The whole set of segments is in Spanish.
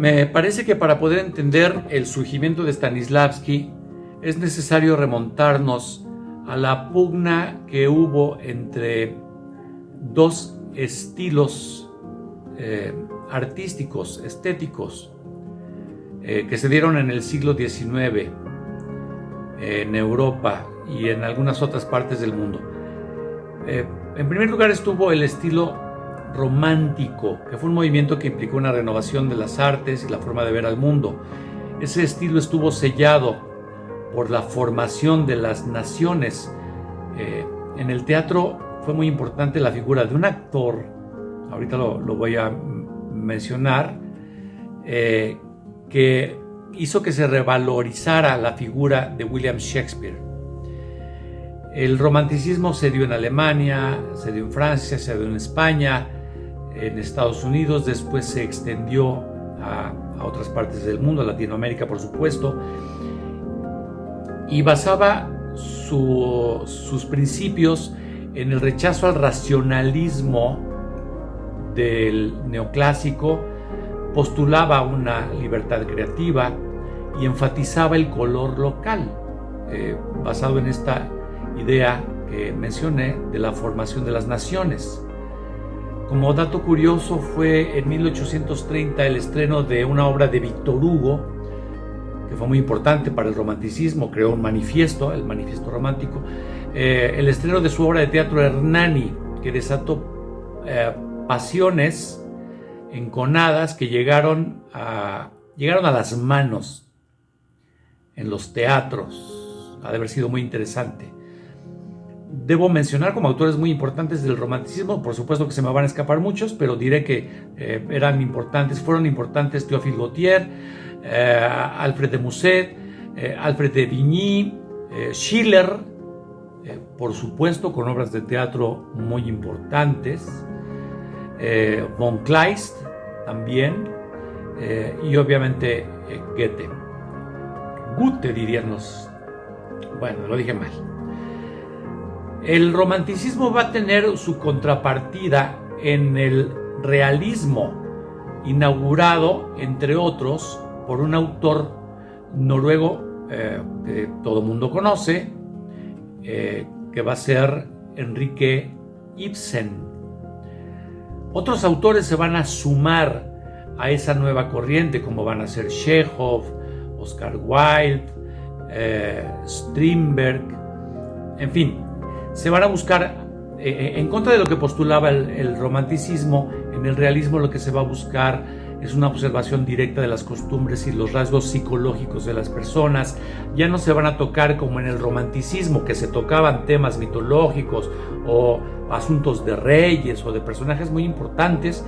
Me parece que para poder entender el surgimiento de Stanislavski es necesario remontarnos a la pugna que hubo entre dos estilos artísticos, estéticos, que se dieron en el siglo XIX en Europa y en algunas otras partes del mundo. En primer lugar estuvo el estilo romántico, que fue un movimiento que implicó una renovación de las artes y la forma de ver al mundo. Ese estilo estuvo sellado por la formación de las naciones. En el teatro fue muy importante la figura de un actor, ahorita lo voy a mencionar, que hizo que se revalorizara la figura de William Shakespeare. El romanticismo se dio en Alemania, se dio en Francia, se dio en España, en Estados Unidos, después se extendió a otras partes del mundo, a Latinoamérica por supuesto, y basaba sus principios en el rechazo al racionalismo del neoclásico, postulaba una libertad creativa y enfatizaba el color local, basado en esta idea que mencioné de la formación de las naciones. Como dato curioso, fue en 1830 el estreno de una obra de Víctor Hugo, que fue muy importante para el romanticismo, creó un manifiesto, el manifiesto romántico, el estreno de su obra de teatro Hernani, que desató pasiones enconadas que llegaron a las manos en los teatros. Ha de haber sido muy interesante. Debo mencionar como autores muy importantes del romanticismo, por supuesto que se me van a escapar muchos, pero diré que fueron importantes Théophile Gautier, Alfred de Musset, Alfred de Vigny, Schiller, por supuesto con obras de teatro muy importantes, von Kleist también, y obviamente Goethe dirían los... Bueno, lo dije mal. El romanticismo va a tener su contrapartida en el realismo, inaugurado, entre otros, por un autor noruego que todo el mundo conoce, que va a ser Henrik Ibsen. Otros autores se van a sumar a esa nueva corriente, como van a ser Chekhov, Oscar Wilde, Strindberg, en fin. Se van a buscar, en contra de lo que postulaba el romanticismo, en el realismo lo que se va a buscar es una observación directa de las costumbres y los rasgos psicológicos de las personas. Ya no se van a tocar como en el romanticismo, que se tocaban temas mitológicos o asuntos de reyes o de personajes muy importantes.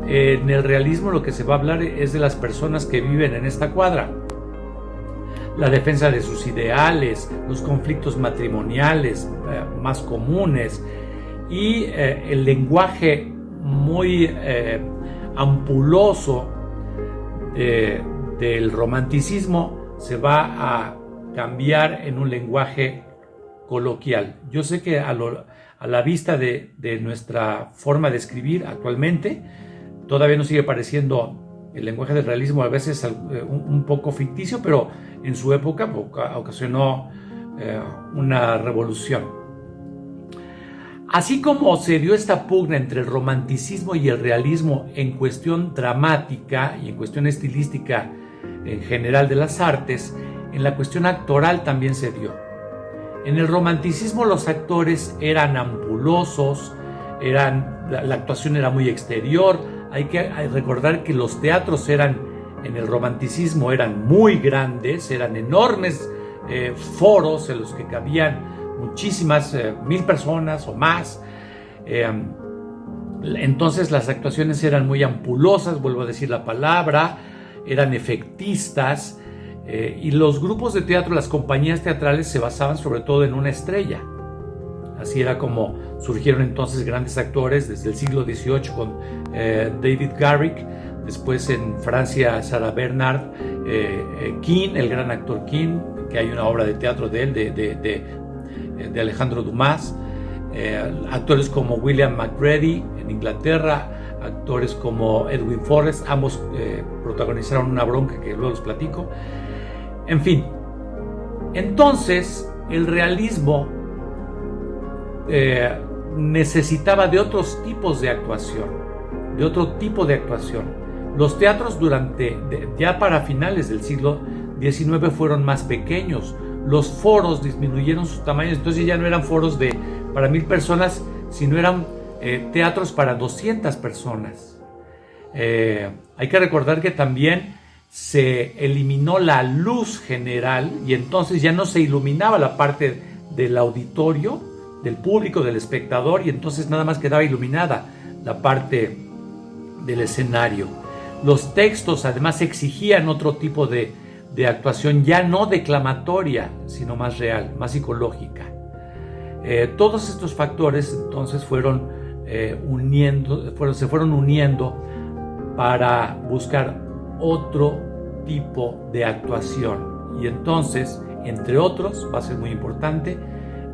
En el realismo lo que se va a hablar es de las personas que viven en esta cuadra. La defensa de sus ideales, los conflictos matrimoniales más comunes y el lenguaje muy ampuloso del romanticismo se va a cambiar en un lenguaje coloquial. Yo sé que a la vista de nuestra forma de escribir actualmente, todavía nos sigue pareciendo el lenguaje del realismo a veces un poco ficticio, pero en su época ocasionó una revolución. Así como se dio esta pugna entre el romanticismo y el realismo en cuestión dramática y en cuestión estilística en general de las artes, en la cuestión actoral también se dio. En el romanticismo los actores eran ampulosos, la actuación era muy exterior. Hay que recordar que los teatros en el romanticismo eran muy grandes, eran enormes foros en los que cabían muchísimas, 1000 personas o más. Entonces las actuaciones eran muy ampulosas, vuelvo a decir la palabra, eran efectistas, y los grupos de teatro, las compañías teatrales se basaban sobre todo en una estrella. Así era como surgieron entonces grandes actores desde el siglo XVIII con David Garrick, después en Francia Sarah Bernhardt, Keane, el gran actor Keane, que hay una obra de teatro de él, de Alejandro Dumas, actores como William Macready en Inglaterra, actores como Edwin Forrest, ambos protagonizaron una bronca que luego les platico. En fin, entonces el realismo necesitaba de otros tipos de actuación, de otro tipo de actuación. Los teatros ya para finales del siglo XIX fueron más pequeños, los foros disminuyeron sus tamaños, entonces ya no eran foros para 1000 personas, sino eran teatros para 200 personas. Hay que recordar que también se eliminó la luz general y entonces ya no se iluminaba la parte del auditorio, del público, del espectador, y entonces nada más quedaba iluminada la parte del escenario. Los textos además exigían otro tipo de actuación, ya no declamatoria, sino más real, más psicológica. Todos estos factores entonces se fueron uniendo para buscar otro tipo de actuación. Y entonces, entre otros, va a ser muy importante,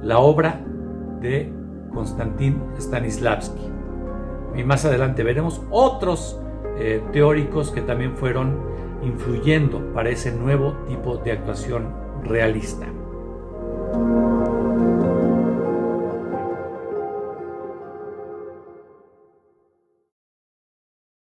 la obra de Konstantin Stanislavski. Y más adelante veremos otros teóricos que también fueron influyendo para ese nuevo tipo de actuación realista.